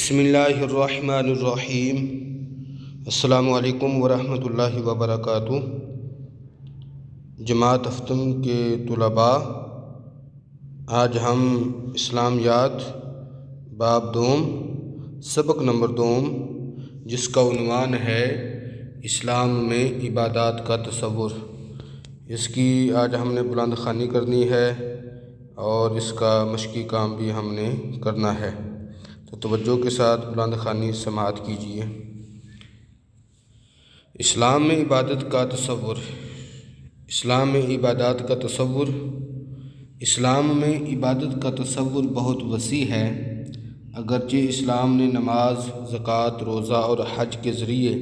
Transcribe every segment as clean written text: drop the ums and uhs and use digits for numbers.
بسم اللہ الرحمن الرحیم۔ السلام علیکم ورحمۃ اللہ وبرکاتہ۔ جماعت ہفتم کے طلباء، آج ہم اسلامیات باب دوم سبق نمبر دوم، جس کا عنوان ہے اسلام میں عبادات کا تصور، اس کی آج ہم نے بلند خوانی کرنی ہے اور اس کا مشقی کام بھی ہم نے کرنا ہے، تو توجہ کے ساتھ بلند خوانی سماعت کیجیے۔ اسلام میں عبادت کا تصور۔ اسلام میں عبادات کا تصور۔ اسلام میں عبادت کا تصور بہت وسیع ہے۔ اگرچہ اسلام نے نماز، زکوٰۃ، روزہ اور حج کے ذریعے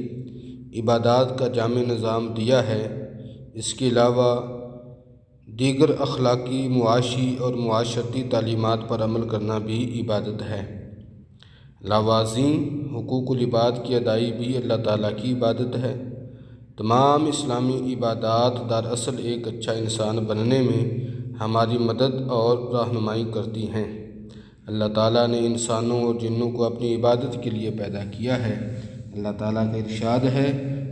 عبادات کا جامع نظام دیا ہے، اس کے علاوہ دیگر اخلاقی، معاشی اور معاشرتی تعلیمات پر عمل کرنا بھی عبادت ہے۔ لاوازیں حقوق العباد کی ادائی بھی اللہ تعالیٰ کی عبادت ہے۔ تمام اسلامی عبادات دراصل ایک اچھا انسان بننے میں ہماری مدد اور رہنمائی کرتی ہیں۔ اللہ تعالیٰ نے انسانوں اور جنوں کو اپنی عبادت کے لیے پیدا کیا ہے۔ اللہ تعالیٰ کا ارشاد ہے،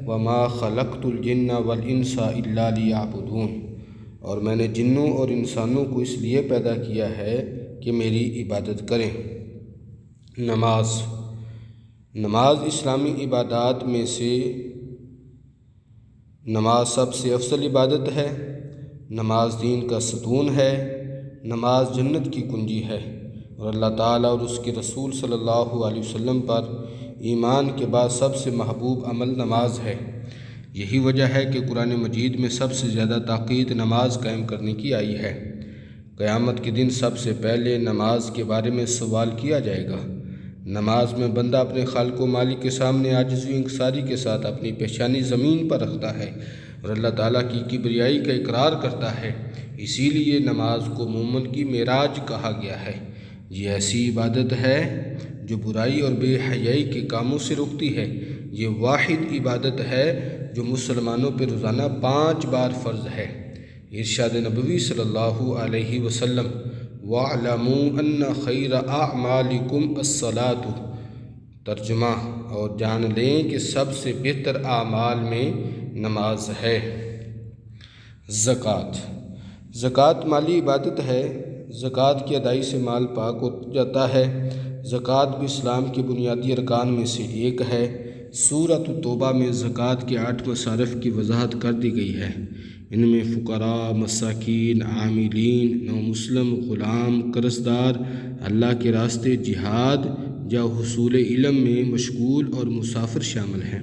وَمَا خَلَقْتُ الْجِنَّ وَالْإِنسَ إِلَّا لِيَعْبُدُونِ، اور میں نے جنوں اور انسانوں کو اس لیے پیدا کیا ہے کہ میری عبادت کریں۔ نماز اسلامی عبادات میں سے نماز سب سے افضل عبادت ہے۔ نماز دین کا ستون ہے۔ نماز جنت کی کنجی ہے، اور اللہ تعالیٰ اور اس کے رسول صلی اللہ علیہ وسلم پر ایمان کے بعد سب سے محبوب عمل نماز ہے۔ یہی وجہ ہے کہ قرآن مجید میں سب سے زیادہ تاکید نماز قائم کرنے کی آئی ہے۔ قیامت کے دن سب سے پہلے نماز کے بارے میں سوال کیا جائے گا۔ نماز میں بندہ اپنے خالق و مالک کے سامنے عاجزی و انکساری کے ساتھ اپنی پیشانی زمین پر رکھتا ہے اور اللہ تعالیٰ کی کبریائی کا اقرار کرتا ہے۔ اسی لیے نماز کو مومن کی معراج کہا گیا ہے۔ یہ ایسی عبادت ہے جو برائی اور بے حیائی کے کاموں سے روکتی ہے۔ یہ واحد عبادت ہے جو مسلمانوں پہ روزانہ 5 بار فرض ہے۔ ارشاد نبوی صلی اللہ علیہ وسلم، وَاعْلَمُوا أَنَّ خَيْرَ أَعْمَالِكُمْ الصَّلَاةُ، ترجمہ، اور جان لیں کہ سب سے بہتر اعمال میں نماز ہے۔ زکوٰۃ مالی عبادت ہے۔ زکوٰۃ کی ادائی سے مال پاک ہو جاتا ہے۔ زکوٰۃ بھی اسلام کے بنیادی ارکان میں سے ایک ہے۔ سورۃ توبہ میں زکوٰۃ کے 8 مصارف کی وضاحت کر دی گئی ہے۔ ان میں فقراء، مساکین، عاملین، نومسلم، غلام، قرضدار، اللہ کے راستے جہاد یا حصول علم میں مشغول اور مسافر شامل ہیں۔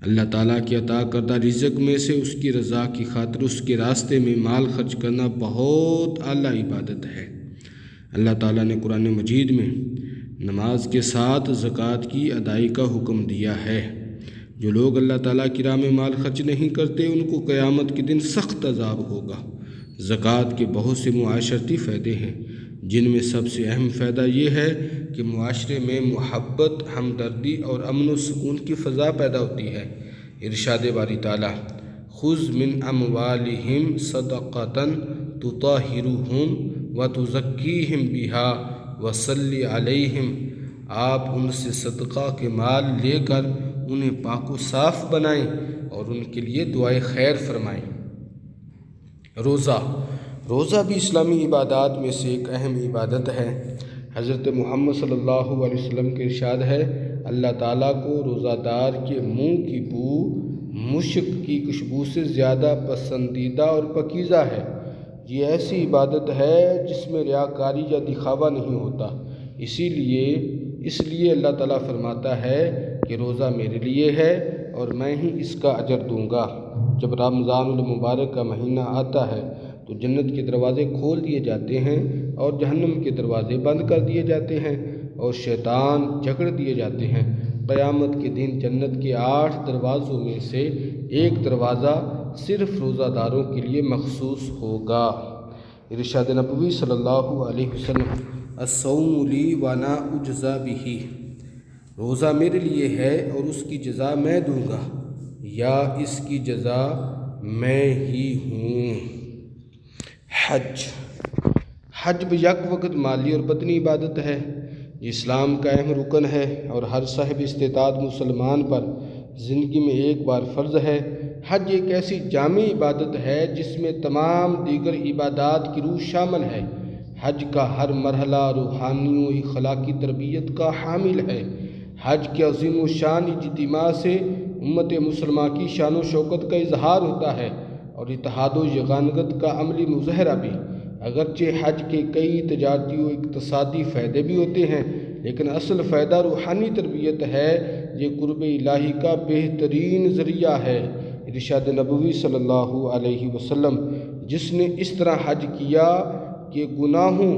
اللہ تعالیٰ کے عطا کردہ رزق میں سے اس کی رضا کی خاطر اس کے راستے میں مال خرچ کرنا بہت اعلیٰ عبادت ہے۔ اللہ تعالیٰ نے قرآن مجید میں نماز کے ساتھ زکوٰۃ کی ادائی کا حکم دیا ہے۔ جو لوگ اللہ تعالیٰ کی راہ میں مال خرچ نہیں کرتے، ان کو قیامت کے دن سخت عذاب ہوگا۔ زکوٰۃ کے بہت سے معاشرتی فائدے ہیں، جن میں سب سے اہم فائدہ یہ ہے کہ معاشرے میں محبت، ہمدردی اور امن و سکون کی فضا پیدا ہوتی ہے۔ ارشاد باری تعالیٰ، خُذْ مِنْ أَمْوَالِهِمْ صَدَقَةً تُطَہِّرُهُمْ وَتُزَكِّيهِمْ بِهَا وَصَلِّ عَلَيْهِمْ، آپ ان سے صدقہ کے مال لے کر انہیں پاک و صاف بنائیں اور ان کے لیے دعائے خیر فرمائیں۔ روزہ بھی اسلامی عبادات میں سے ایک اہم عبادت ہے۔ حضرت محمد صلی اللہ علیہ وسلم کے ارشاد ہے، اللہ تعالیٰ کو روزہ دار کے منہ کی بو مشک کی خوشبو سے زیادہ پسندیدہ اور پاکیزہ ہے۔ یہ ایسی عبادت ہے جس میں ریاکاری یا دکھاوا نہیں ہوتا۔ اس لیے اللہ تعالیٰ فرماتا ہے کہ روزہ میرے لیے ہے اور میں ہی اس کا اجر دوں گا۔ جب رمضان المبارک کا مہینہ آتا ہے تو جنت کے دروازے کھول دیے جاتے ہیں اور جہنم کے دروازے بند کر دیے جاتے ہیں اور شیطان جکڑ دیے جاتے ہیں۔ قیامت کے دن جنت کے 8 دروازوں میں سے ایک دروازہ صرف روزہ داروں کے لیے مخصوص ہوگا۔ ارشاد نبوی صلی اللہ علیہ وسلم، الصوم لی وانا اجزی بہ، روزہ میرے لیے ہے اور اس کی جزا میں دوں گا، یا اس کی جزا میں ہی ہوں۔ حج بھی یک وقت مالی اور بدنی عبادت ہے۔ یہ اسلام کا اہم رکن ہے اور ہر صاحب استطاعت مسلمان پر زندگی میں ایک بار فرض ہے۔ حج ایک ایسی جامع عبادت ہے جس میں تمام دیگر عبادات کی روح شامل ہے۔ حج کا ہر مرحلہ روحانی و اخلاقی تربیت کا حامل ہے۔ حج کے عظیم و شان اجتماع سے امت مسلمہ کی شان و شوکت کا اظہار ہوتا ہے اور اتحاد و یگانگت کا عملی مظاہرہ بھی۔ اگرچہ حج کے کئی تجارتی و اقتصادی فائدے بھی ہوتے ہیں، لیکن اصل فائدہ روحانی تربیت ہے۔ یہ قرب الہی کا بہترین ذریعہ ہے۔ ارشاد نبوی صلی اللہ علیہ وسلم، جس نے اس طرح حج کیا کہ گناہوں،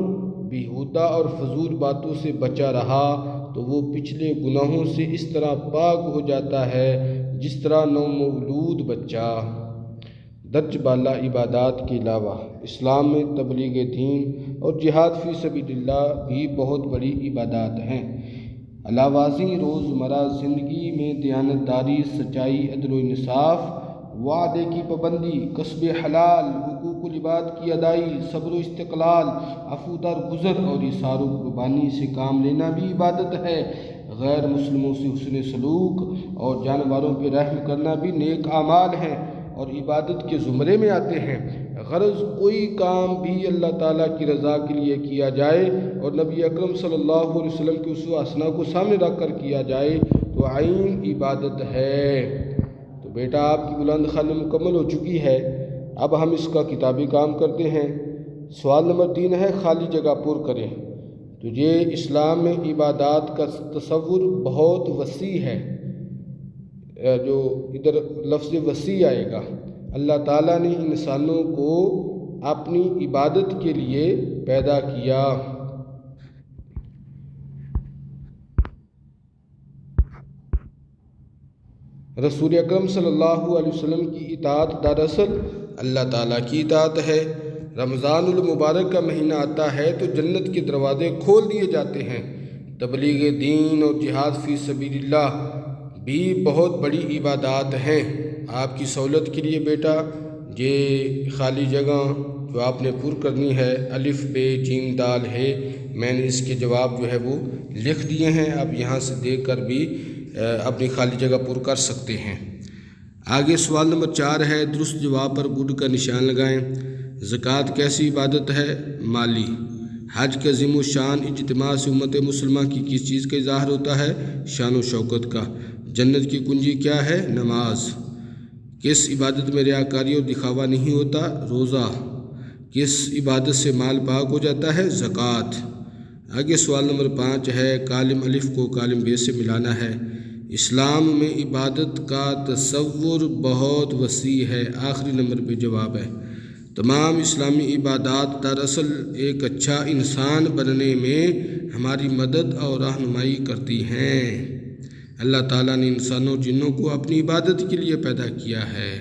بیہودہ اور فضول باتوں سے بچا رہا تو وہ پچھلے گناہوں سے اس طرح پاک ہو جاتا ہے جس طرح نومولود بچہ۔ درج بالا عبادات کے علاوہ اسلام میں تبلیغ دین اور جہاد فی سبیل اللہ بھی بہت بڑی عبادات ہیں۔ علاوہ ازیں روزمرہ زندگی میں دیانتداری، سچائی، عدل و انصاف، وعدے کی پابندی، کسب حلال، حقوق العباد کی ادائی، صبر و استقلال، عفو درگزر اور ایثار و قربانی سے کام لینا بھی عبادت ہے۔ غیر مسلموں سے حسن سلوک اور جانوروں پہ رحم کرنا بھی نیک اعمال ہیں اور عبادت کے زمرے میں آتے ہیں۔ غرض کوئی کام بھی اللہ تعالیٰ کی رضا کے لیے کیا جائے اور نبی اکرم صلی اللہ علیہ وسلم کی اسوہ حسنہ کو سامنے رکھ کر کیا جائے تو عین عبادت ہے۔ تو بیٹا آپ کی بلند خوانی مکمل ہو چکی ہے، اب ہم اس کا کتابی کام کرتے ہیں۔ سوال نمبر 3 ہے، خالی جگہ پر کریں۔ تو یہ اسلام میں عبادات کا تصور بہت وسیع ہے، جو ادھر لفظ وسیع آئے گا۔ اللہ تعالیٰ نے انسانوں کو اپنی عبادت کے لیے پیدا کیا۔ رسول اکرم صلی اللہ علیہ وسلم کی اطاعت دراصل اللہ تعالیٰ کی اطاعت ہے۔ رمضان المبارک کا مہینہ آتا ہے تو جنت کے دروازے کھول دیے جاتے ہیں۔ تبلیغ دین اور جہاد فی سبیل اللہ بھی بہت بڑی عبادات ہیں۔ آپ کی سہولت کے لیے بیٹا یہ خالی جگہ جو آپ نے پر کرنی ہے، الف ب جیم دال ہے، میں نے اس کے جواب جو ہے وہ لکھ دیے ہیں، آپ یہاں سے دیکھ کر بھی اپنی خالی جگہ پر کر سکتے ہیں۔ آگے سوال نمبر 4 ہے، درست جواب پر گڈ کا نشان لگائیں۔ زکوٰۃ کیسی عبادت ہے؟ مالی۔ حج کے عظیم و شان اجتماع سے امت مسلمہ کی کس چیز کا اظہار ہوتا ہے؟ شان و شوکت کا۔ جنت کی کنجی کیا ہے؟ نماز۔ کس عبادت میں ریاکاری اور دکھاوا نہیں ہوتا؟ روزہ۔ کس عبادت سے مال پاک ہو جاتا ہے؟ زکوٰۃ۔ آگے سوال نمبر 5 ہے، کالم الف کو کالم ب سے ملانا ہے۔ اسلام میں عبادت کا تصور بہت وسیع ہے، آخری نمبر پہ جواب ہے۔ تمام اسلامی عبادات دراصل ایک اچھا انسان بننے میں ہماری مدد اور رہنمائی کرتی ہیں۔ اللہ تعالیٰ نے انسانوں جنوں کو اپنی عبادت کے لیے پیدا کیا ہے۔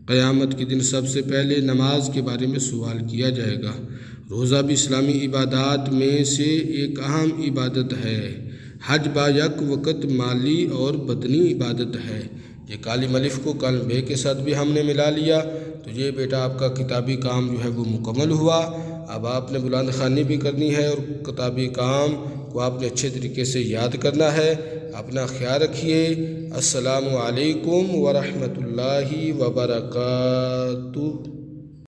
قیامت کے دن سب سے پہلے نماز کے بارے میں سوال کیا جائے گا۔ روزہ بھی اسلامی عبادات میں سے ایک اہم عبادت ہے۔ حج با یک وقت مالی اور بدنی عبادت ہے۔ یہ کالم الف کو کالم ب کے ساتھ بھی ہم نے ملا لیا، تو یہ بیٹا آپ کا کتابی کام جو ہے وہ مکمل ہوا۔ اب آپ نے بلند خوانی بھی کرنی ہے اور کتابی کام کو آپ نے اچھے طریقے سے یاد کرنا ہے۔ اپنا خیال رکھیے۔ السلام علیکم ورحمۃ اللہ وبرکاتہ۔